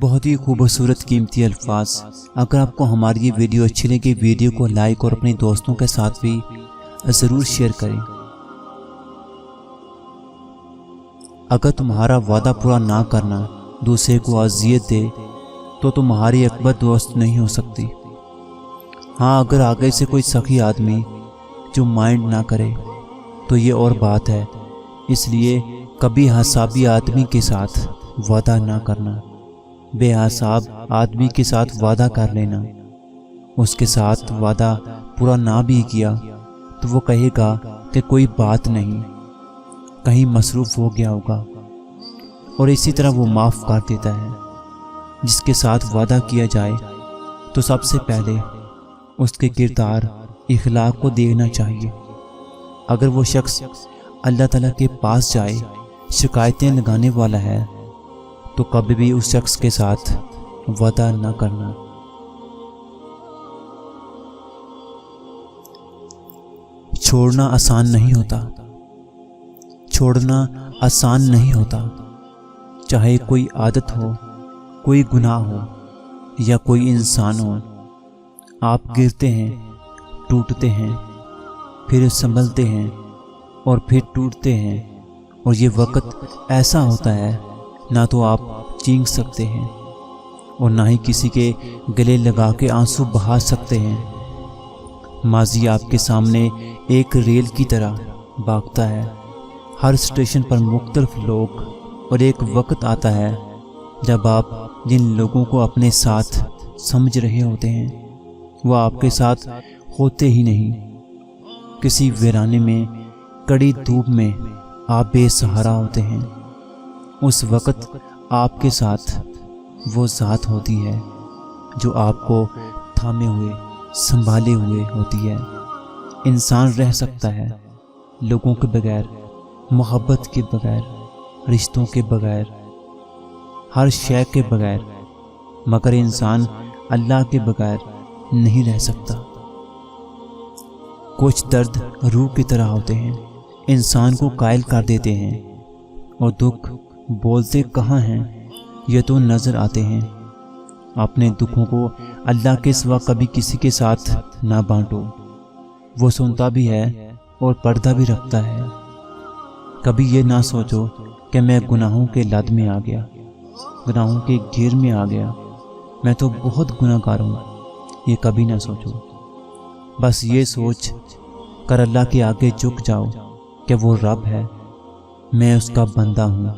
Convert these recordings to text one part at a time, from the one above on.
بہت ہی خوبصورت قیمتی الفاظ۔ اگر آپ کو ہماری یہ ویڈیو اچھی لگے، ویڈیو کو لائک اور اپنے دوستوں کے ساتھ بھی ضرور شیئر کریں۔ اگر تمہارا وعدہ پورا نہ کرنا دوسرے کو اذیت دے تو تمہاری اکبر دوست نہیں ہو سکتی۔ ہاں، اگر آگے سے کوئی سخی آدمی جو مائنڈ نہ کرے تو یہ اور بات ہے۔ اس لیے کبھی حسابی آدمی کے ساتھ وعدہ نہ کرنا۔ بے حساب آدمی کے ساتھ وعدہ کر لینا، اس کے ساتھ وعدہ پورا نہ بھی کیا تو وہ کہے گا کہ کوئی بات نہیں، کہیں مصروف ہو گیا ہوگا، اور اسی طرح وہ معاف کر دیتا ہے۔ جس کے ساتھ وعدہ کیا جائے تو سب سے پہلے اس کے کردار اخلاق کو دیکھنا چاہیے۔ اگر وہ شخص اللہ تعالیٰ کے پاس جائے شکایتیں لگانے والا ہے تو کبھی بھی اس شخص کے ساتھ وعدہ نہ کرنا۔ چھوڑنا آسان نہیں ہوتا، چھوڑنا آسان نہیں ہوتا، چاہے کوئی عادت ہو، کوئی گناہ ہو یا کوئی انسان ہو۔ آپ گرتے ہیں، ٹوٹتے ہیں، پھر سنبھلتے ہیں اور پھر ٹوٹتے ہیں، اور یہ وقت ایسا ہوتا ہے نہ تو آپ چینک سکتے ہیں اور نہ ہی کسی کے گلے لگا کے آنسو بہا سکتے ہیں۔ ماضی آپ کے سامنے ایک ریل کی طرح بھاگتا ہے۔ ہر اسٹیشن پر مختلف لوگ، اور ایک وقت آتا ہے جب آپ جن لوگوں کو اپنے ساتھ سمجھ رہے ہوتے ہیں وہ آپ کے ساتھ ہوتے ہی نہیں۔ کسی ویرانے میں کڑی دھوپ میں آپ بے سہارا ہوتے ہیں۔ اس وقت آپ کے ساتھ وہ ذات ہوتی ہے جو آپ کو تھامے ہوئے، سنبھالے ہوئے ہوتی ہے۔ انسان رہ سکتا ہے لوگوں کے بغیر، محبت کے بغیر، رشتوں کے بغیر، ہر شے کے بغیر، مگر انسان اللہ کے بغیر نہیں رہ سکتا۔ کچھ درد روح کی طرح ہوتے ہیں، انسان کو قائل کر دیتے ہیں، اور دکھ بولتے کہاں ہیں، یہ تو نظر آتے ہیں۔ اپنے دکھوں کو اللہ کے سوا کبھی کسی کے ساتھ نہ بانٹو۔ وہ سنتا بھی ہے اور پردہ بھی رکھتا ہے۔ کبھی یہ نہ سوچو کہ میں گناہوں کے لد میں آ گیا، گناہوں کے گھیر میں آ گیا، میں تو بہت گناہ گار ہوں، یہ کبھی نہ سوچو۔ بس یہ سوچ کر اللہ کے آگے جھک جاؤ کہ وہ رب ہے، میں اس کا بندہ ہوں۔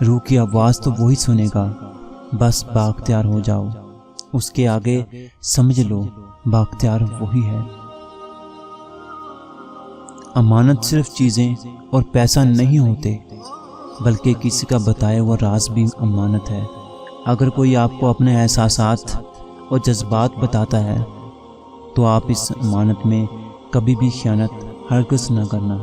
روح کی آواز تو وہی سنے گا، بس بااختیار ہو جاؤ، اس کے آگے سمجھ لو بااختیار وہی ہے۔ امانت صرف چیزیں اور پیسہ نہیں ہوتے، بلکہ کسی کا بتایا ہوا راز بھی امانت ہے۔ اگر کوئی آپ کو اپنے احساسات اور جذبات بتاتا ہے تو آپ اس امانت میں کبھی بھی خیانت ہرگز نہ کرنا۔